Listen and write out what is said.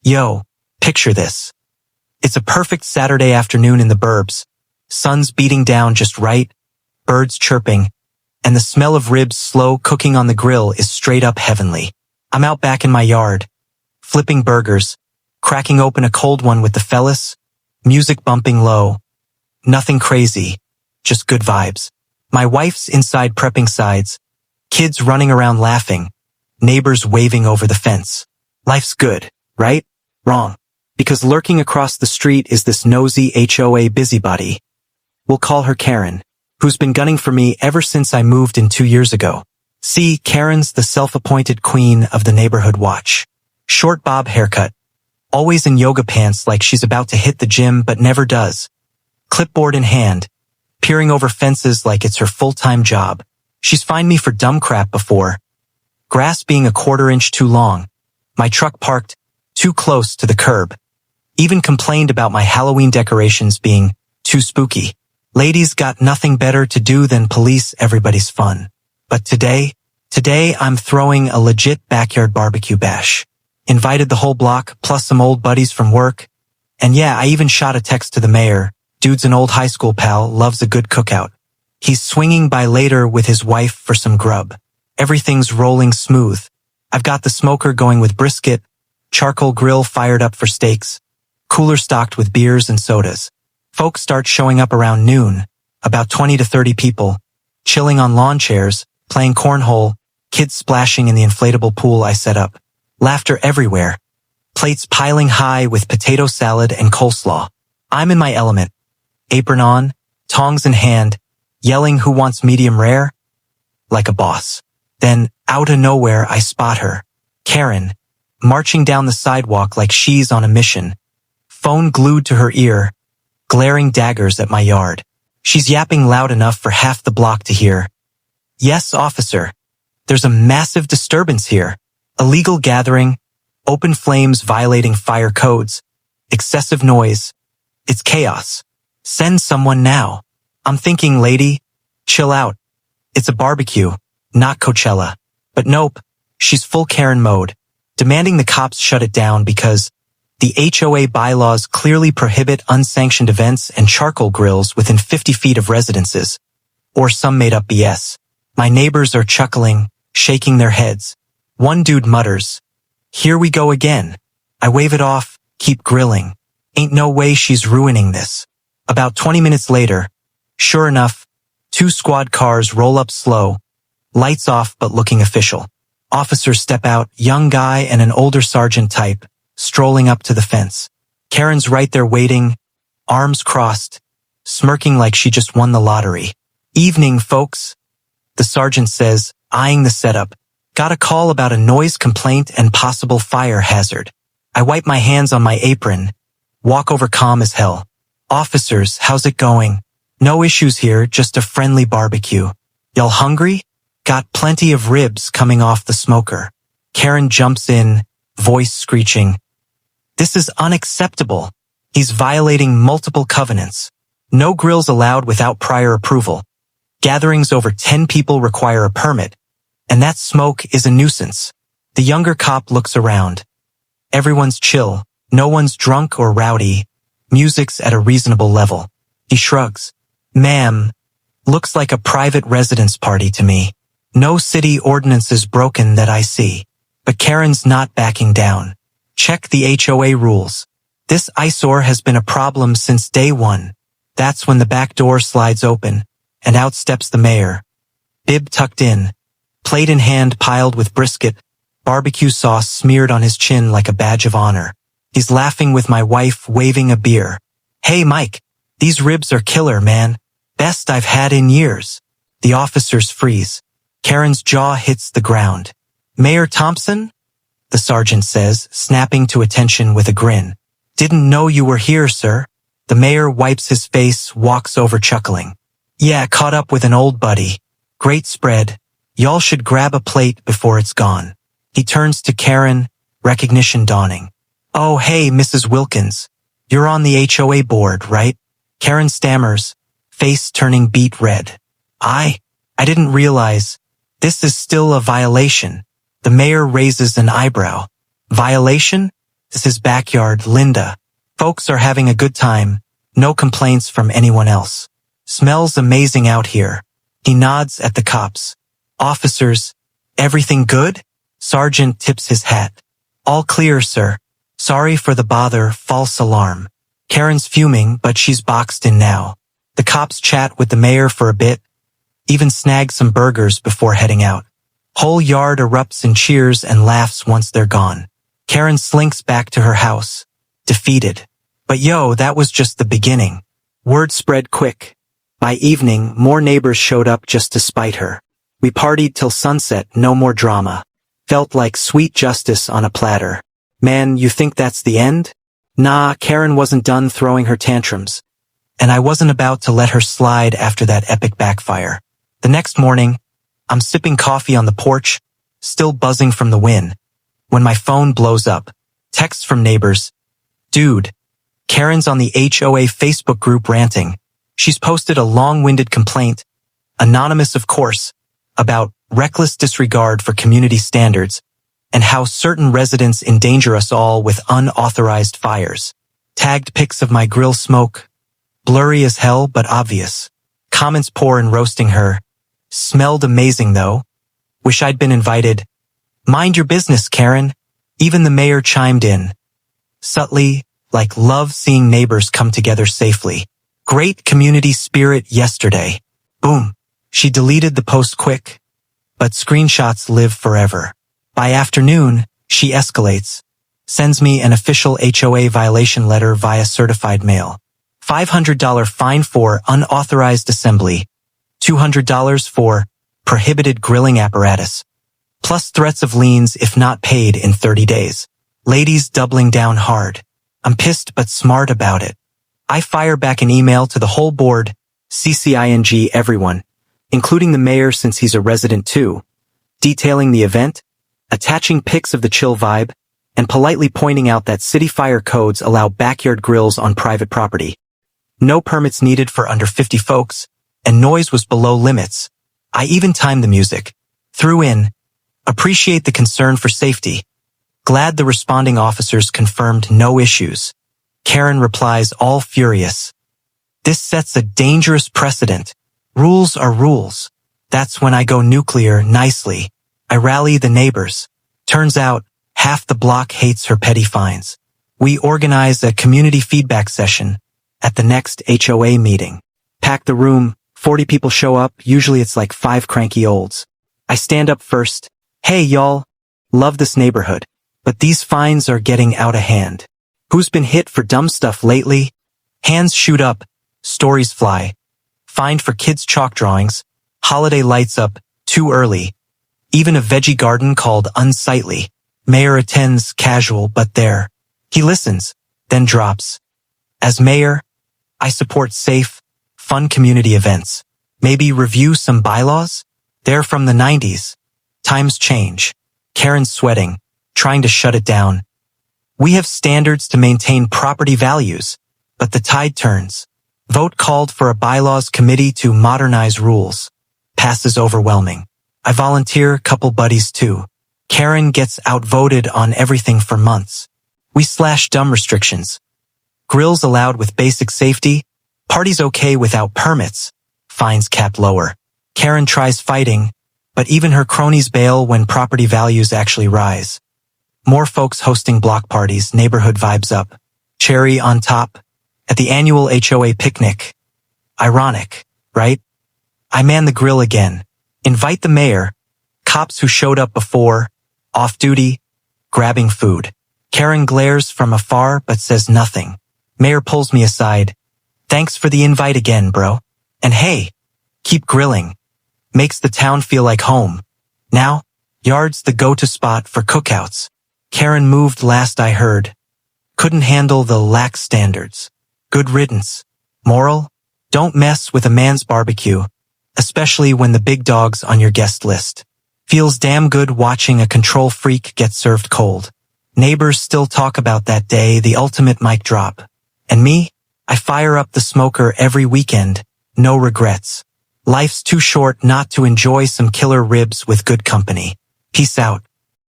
Yo, picture this. It's a perfect Saturday afternoon in the burbs. Sun's beating down just right, birds chirping, and the smell of ribs slow cooking on the grill is straight up heavenly. I'm out back in my yard, flipping burgers, cracking open a cold one with the fellas, music bumping low. Nothing crazy, just good vibes. My wife's inside prepping sides, kids running around laughing, neighbors waving over the fence. Life's good, right? Wrong. Because lurking across the street is this nosy HOA busybody. We'll call her Karen, who's been gunning for me ever since I moved in 2 years ago. See, Karen's the self-appointed queen of the neighborhood watch. Short bob haircut, always in yoga pants like she's about to hit the gym but never does. Clipboard in hand, peering over fences like it's her full-time job. She's fined me for dumb crap before. Grass being a 1/4 inch too long, my truck parked too close to the curb. Even complained about my Halloween decorations being too spooky. Ladies got nothing better to do than police everybody's fun. But today I'm throwing a legit backyard barbecue bash. Invited the whole block, plus some old buddies from work. And yeah, I even shot a text to the mayor. Dude's an old high school pal, loves a good cookout. He's swinging by later with his wife for some grub. Everything's rolling smooth. I've got the smoker going with brisket, charcoal grill fired up for steaks, cooler stocked with beers and sodas. Folks start showing up around noon, about 20 to 30 people, chilling on lawn chairs, playing cornhole, kids splashing in the inflatable pool I set up. Laughter everywhere. Plates piling high with potato salad and coleslaw. I'm in my element. Apron on, tongs in hand, yelling who wants medium rare? Like a boss. Then, out of nowhere, I spot her. Karen, marching down the sidewalk like she's on a mission. Phone glued to her ear, glaring daggers at my yard. She's yapping loud enough for half the block to hear. Yes, officer. There's a massive disturbance here. Illegal gathering, open flames violating fire codes, excessive noise. It's chaos. Send someone now. I'm thinking, lady, chill out. It's a barbecue, not Coachella. But nope, she's full Karen mode, demanding the cops shut it down because the HOA bylaws clearly prohibit unsanctioned events and charcoal grills within 50 feet of residences. Or some made-up BS. My neighbors are chuckling, shaking their heads. One dude mutters, "Here we go again." I wave it off, keep grilling. Ain't no way she's ruining this. About 20 minutes later, sure enough, 2 squad cars roll up slow, lights off but looking official. Officers step out, young guy and an older sergeant type, strolling up to the fence. Karen's right there waiting, arms crossed, smirking like she just won the lottery. "Evening, folks," the sergeant says, eyeing the setup. "Got a call about a noise complaint and possible fire hazard." I wipe my hands on my apron, walk over calm as hell. "Officers, how's it going? No issues here, just a friendly barbecue. Y'all hungry? Got plenty of ribs coming off the smoker." Karen jumps in, voice screeching. "This is unacceptable. He's violating multiple covenants. No grills allowed without prior approval. Gatherings over 10 people require a permit, and that smoke is a nuisance." The younger cop looks around. Everyone's chill, no one's drunk or rowdy, music's at a reasonable level. He shrugs. "Ma'am, looks like a private residence party to me. No city ordinances broken that I see." But Karen's not backing down. Check the HOA rules. This eyesore has been a problem since day one. That's when the back door slides open, and out steps the mayor. Bib tucked in, plate in hand piled with brisket, barbecue sauce smeared on his chin like a badge of honor. He's laughing with my wife waving a beer. "Hey, Mike, these ribs are killer, man. Best I've had in years." The officers freeze. Karen's jaw hits the ground. "Mayor Thompson?" the sergeant says, snapping to attention with a grin. "Didn't know you were here, sir." The mayor wipes his face, walks over chuckling. "Yeah, caught up with an old buddy. Great spread. Y'all should grab a plate before it's gone." He turns to Karen, recognition dawning. "Oh, hey, Mrs. Wilkins. You're on the HOA board, right?" Karen stammers, face turning beet red. I didn't realize. This is still a violation." The mayor raises an eyebrow. "Violation? This is backyard, Linda. Folks are having a good time. No complaints from anyone else. Smells amazing out here. He nods at the cops. Officers, everything good? Sergeant tips his hat. All clear, sir. Sorry for the bother, false alarm. Karen's fuming, but she's boxed in now. The cops chat with the mayor for a bit, even snag some burgers before heading out. Whole yard erupts in cheers and laughs once they're gone. Karen slinks back to her house, defeated. But yo, that was just the beginning. Word spread quick. By evening, more neighbors showed up just to spite her. We partied till sunset, no more drama. Felt like sweet justice on a platter. Man, you think that's the end? Nah, Karen wasn't done throwing her tantrums. And I wasn't about to let her slide after that epic backfire. The next morning, I'm sipping coffee on the porch, still buzzing from the win, when my phone blows up. Texts from neighbors. Dude, Karen's on the HOA Facebook group ranting. She's posted a long-winded complaint, anonymous of course, about reckless disregard for community standards and how certain residents endanger us all with unauthorized fires. Tagged pics of my grill smoke, blurry as hell but obvious. Comments pour in roasting her. Smelled amazing though. Wish I'd been invited. Mind your business, Karen. Even the mayor chimed in. Subtly, like love seeing neighbors come together safely. Great community spirit yesterday. Boom. She deleted the post quick, but screenshots live forever. By afternoon, she escalates, sends me an official HOA violation letter via certified mail. $500 fine for unauthorized assembly, $200 for prohibited grilling apparatus, plus threats of liens if not paid in 30 days. Ladies doubling down hard. I'm pissed but smart about it. I fire back an email to the whole board, CCING everyone, including the mayor since he's a resident too, detailing the event, attaching pics of the chill vibe, and politely pointing out that city fire codes allow backyard grills on private property. No permits needed for under 50 folks, and noise was below limits. I even timed the music. Threw in, appreciate the concern for safety. Glad the responding officers confirmed no issues. Karen replies all furious. This sets a dangerous precedent. Rules are rules. That's when I go nuclear nicely. I rally the neighbors. Turns out, half the block hates her petty fines. We organize a community feedback session at the next HOA meeting. Pack the room, 40 people show up, usually it's like 5 cranky olds. I stand up first. Hey y'all, love this neighborhood, but these fines are getting out of hand. Who's been hit for dumb stuff lately? Hands shoot up, stories fly. Fined for kids' chalk drawings, holiday lights up, too early. Even a veggie garden called unsightly. Mayor attends, casual but there. He listens, then drops. As mayor, I support safe, fun community events. Maybe review some bylaws? They're from the 90s. Times change. Karen's sweating, trying to shut it down. We have standards to maintain property values, but the tide turns. Vote called for a bylaws committee to modernize rules. Passes overwhelming. I volunteer, couple buddies too. Karen gets outvoted on everything for months. We slash dumb restrictions. Grills allowed with basic safety. Parties okay without permits. Fines capped lower. Karen tries fighting, but even her cronies bail when property values actually rise. More folks hosting block parties, neighborhood vibes up. Cherry on top. At the annual HOA picnic. Ironic, right? I man the grill again. Invite the mayor. Cops who showed up before. Off duty. Grabbing food. Karen glares from afar but says nothing. Mayor pulls me aside. Thanks for the invite again, bro. And hey, keep grilling. Makes the town feel like home. Now, yard's the go-to spot for cookouts. Karen moved last I heard. Couldn't handle the lax standards. Good riddance. Moral? Don't mess with a man's barbecue, especially when the big dog's on your guest list. Feels damn good watching a control freak get served cold. Neighbors still talk about that day, the ultimate mic drop. And me? I fire up the smoker every weekend. No regrets. Life's too short not to enjoy some killer ribs with good company. Peace out.